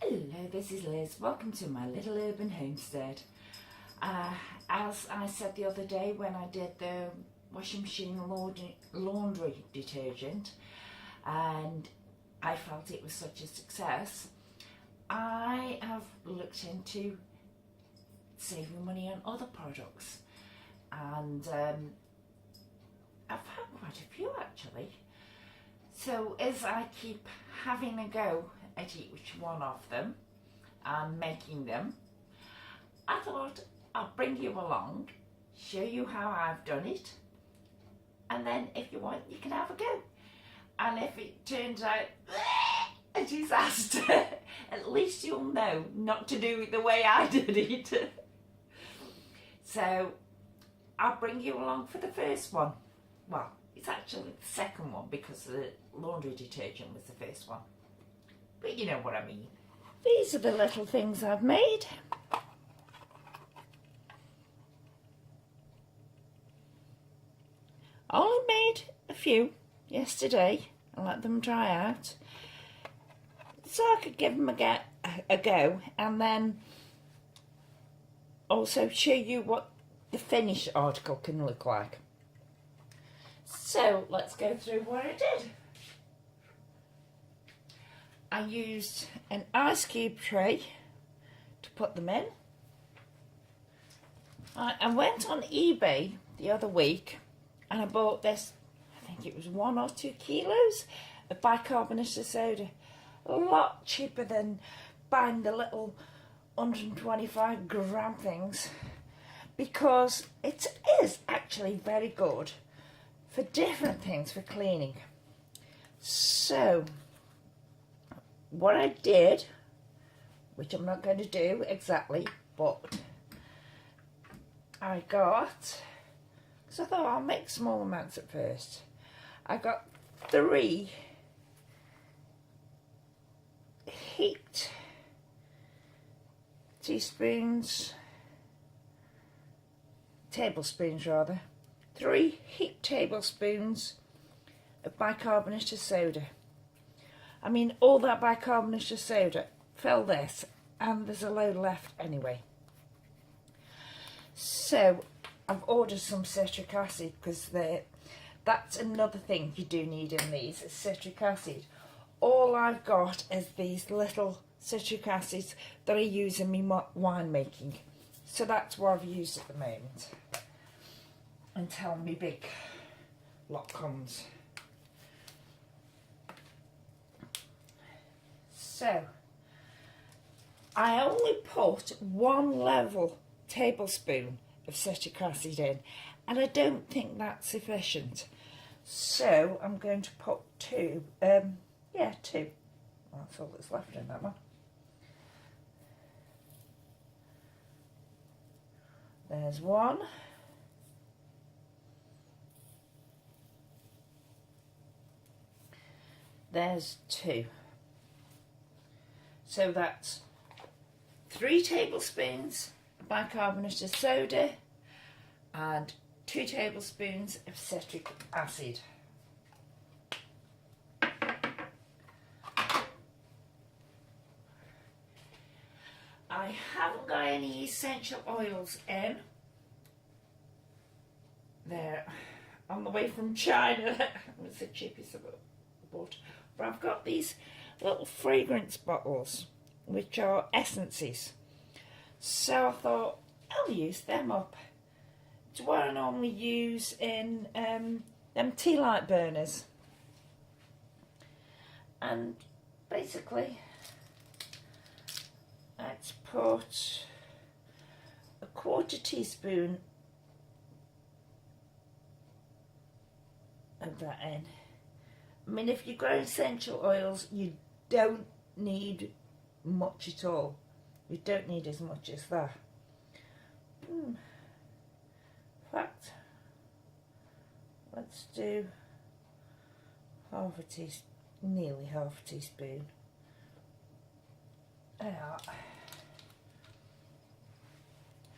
Hello, this is Liz. Welcome to my little urban homestead. As I said the other day when I did the washing machine laundry detergent and I felt it was such a success, I have looked into saving money on other products, and I've had quite a few actually. So as I keep having a go at each one of them and making them, I thought I'll bring you along, show you how I've done it, and then if you want you can have a go. And if it turns out a disaster, at least you'll know not to do it the way I did it. So I'll bring you along for the first one. Well, it's actually the second one because the laundry detergent was the first one. But you know what I mean. These are the little things I've made. I only made a few yesterday and let them dry out so I could give them a go and then also show you what the finished article can look like. So let's go through what I did. I used an ice cube tray to put them in. I went on eBay the other week and I bought this, I think it was 1 or 2 kilos of bicarbonate of soda. A lot cheaper than buying the little 125 gram things, because it is actually very good for different things for cleaning. So what I did, which I'm not going to do exactly, but I got, because I thought I'll make small amounts at first, I got 3 heaped tablespoons rather, 3 heaped tablespoons of bicarbonate of soda. I mean, all that bicarbonate of soda fell this, and there's a load left anyway. So I've ordered some citric acid, because that's another thing you do need in these, is citric acid. All I've got is these little citric acids that I use in my wine making. So that's what I've used at the moment until my big lot comes. So I only put 1 level tablespoon of citric acid in, and I don't think that's sufficient. So I'm going to put 2. 2. Well, that's all that's left in that one. There's 1. There's 2. So that's 3 tablespoons of bicarbonate of soda and 2 tablespoons of citric acid. I haven't got any essential oils in. They're on the way from China. It's the cheapest I've bought. But I've got these little fragrance bottles, which are essences. So I thought I'll use them up. It's what I normally use in them tea light burners. And basically, let's put a 1/4 teaspoon of that in. I mean, if you grow essential oils, you don't need much at all. You don't need as much as that. In fact, let's do nearly half a teaspoon. There.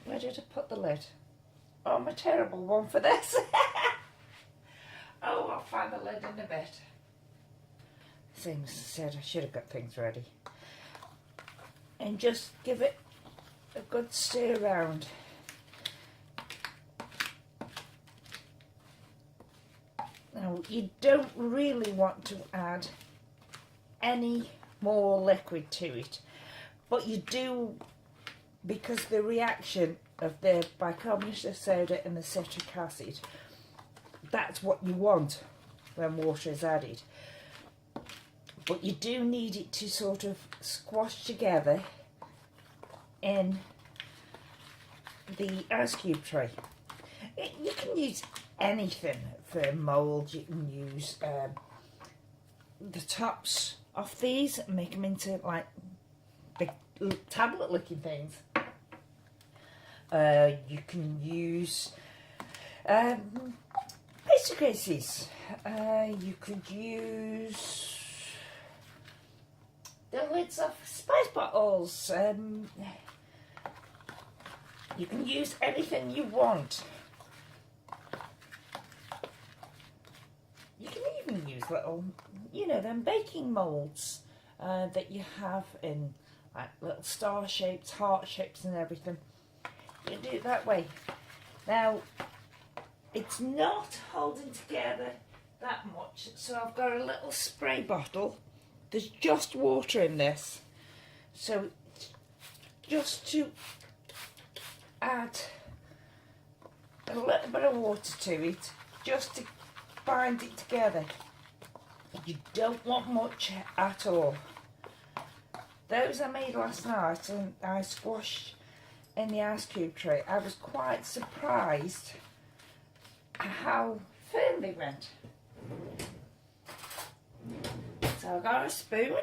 Where did I put the lid? Oh, I'm a terrible one for this. Oh, I'll find the lid in a bit. Same as I said, I should have got things ready. and just give it a good stir around. Now you don't really want to add any more liquid to it, but you do, because the reaction of the bicarbonate of soda and the citric acid, that's what you want when water is added. But you do need it to sort of squash together in the ice cube tray. You can use anything for mould. You can use the tops of these and make them into like big tablet looking things. You can use pastry cases. You could use the lids of spice bottles. You can use anything you want. You can even use little, you know, them baking moulds that you have in like little star shapes, heart shapes and everything. You do it that way. Now, it's not holding together that much, so I've got a little spray bottle. There's just water in this, so just to add a little bit of water to it, just to bind it together. You don't want much at all. Those I made last night and I squashed in the ice cube tray. I was quite surprised how firm they went. So I got a spoon.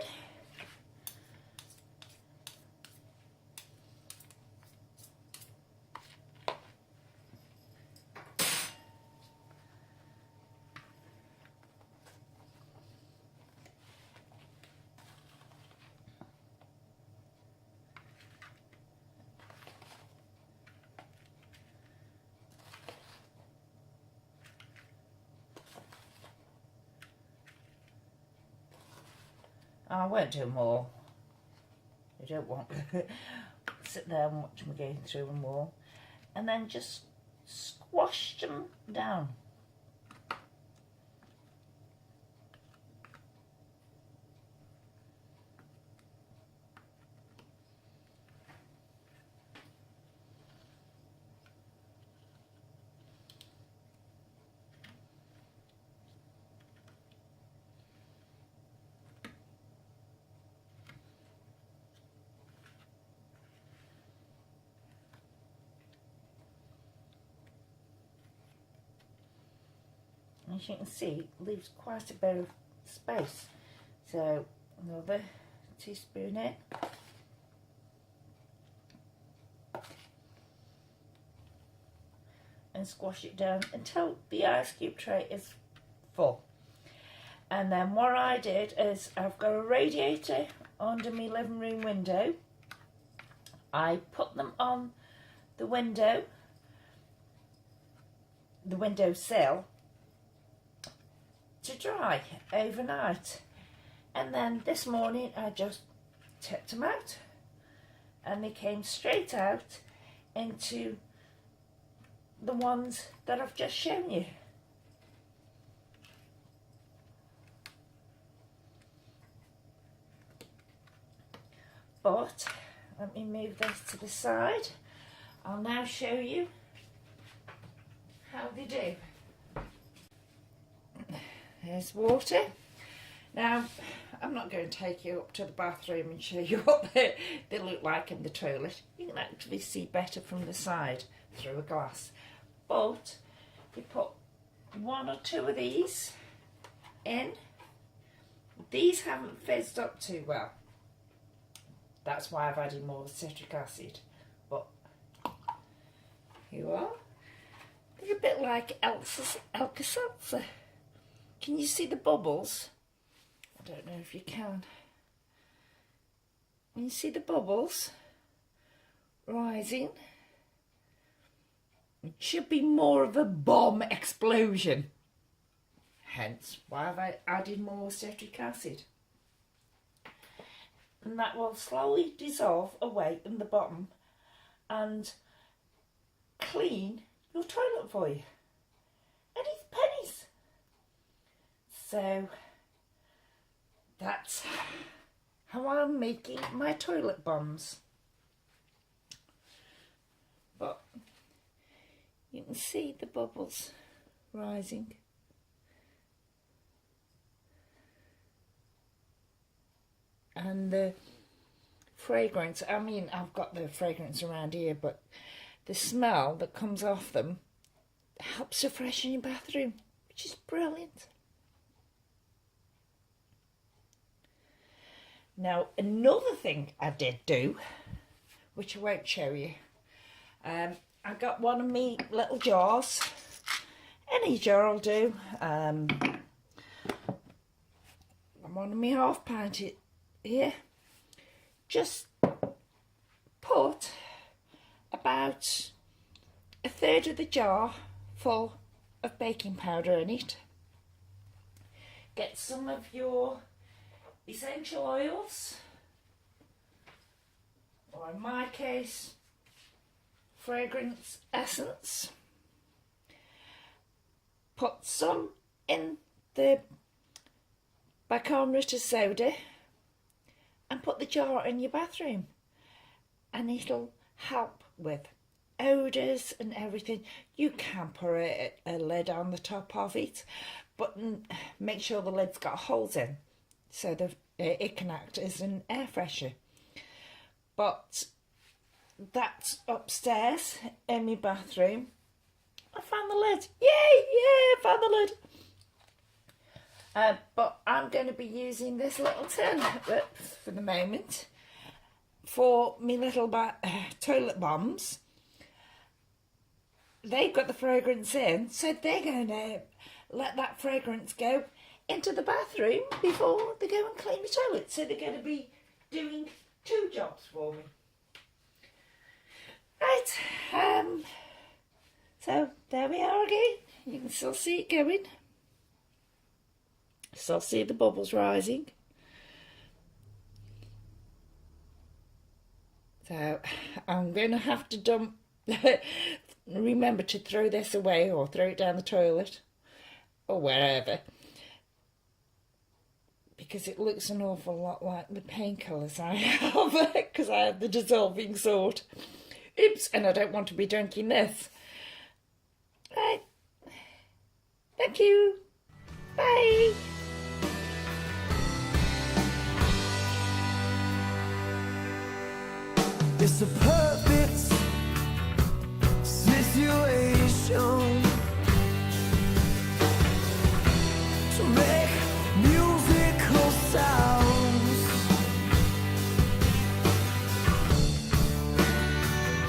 I won't do more. I don't want to sit there and watch me going through them all. And then just squash them down. As you can see, it leaves quite a bit of space. So another teaspoon in. And squash it down until the ice cube tray is full. And then what I did is I've got a radiator under my living room window. I put them on the windowsill, to dry overnight, and then this morning I just tipped them out and they came straight out into the ones that I've just shown you. But let me move this to the side. I'll now show you how they do. There's water. Now, I'm not going to take you up to the bathroom and show you what they look like in the toilet. You can actually see better from the side through a glass. But you put one or two of these in. These haven't fizzed up too well. That's why I've added more citric acid. But here you are. They're a bit like Alka-Seltzer. Can you see the bubbles? I don't know if you can. Can you see the bubbles rising? It should be more of a bomb explosion. Hence why have I added more citric acid. and that will slowly dissolve away in the bottom and clean your toilet for you. And it's pennies. So that's how I'm making my toilet bombs. But you can see the bubbles rising. And the fragrance, I mean, I've got the fragrance around here, but the smell that comes off them helps to freshen your bathroom, which is brilliant. Now, another thing I did do, which I won't show you, I got one of me little jars. Any jar will do. One of me half pint here. Just put about a third of the jar full of baking powder in it. Get some of your essential oils, or in my case, fragrance essence. Put some in the bicarbonate of soda and put the jar in your bathroom, and it'll help with odours and everything. You can put a lid on the top of it, but make sure the lid's got holes in so that it can act as an air freshener. But that's upstairs in my bathroom. I found the lid. Yay! Yeah, I found the lid. But I'm going to be using this little tin for the moment for me little toilet bombs. They've got the fragrance in, so they're going to let that fragrance go into the bathroom before they go and clean the toilet. So they're going to be doing two jobs for me. Right, so there we are again. You can still see it going. Still see the bubbles rising. So I'm going to have to dump, remember to throw this away or throw it down the toilet or wherever, because it looks an awful lot like the painkillers I have, because I have the dissolving sort. Oops, and I don't want to be drinking this. Right. Thank you. Bye. It's a perfect situation.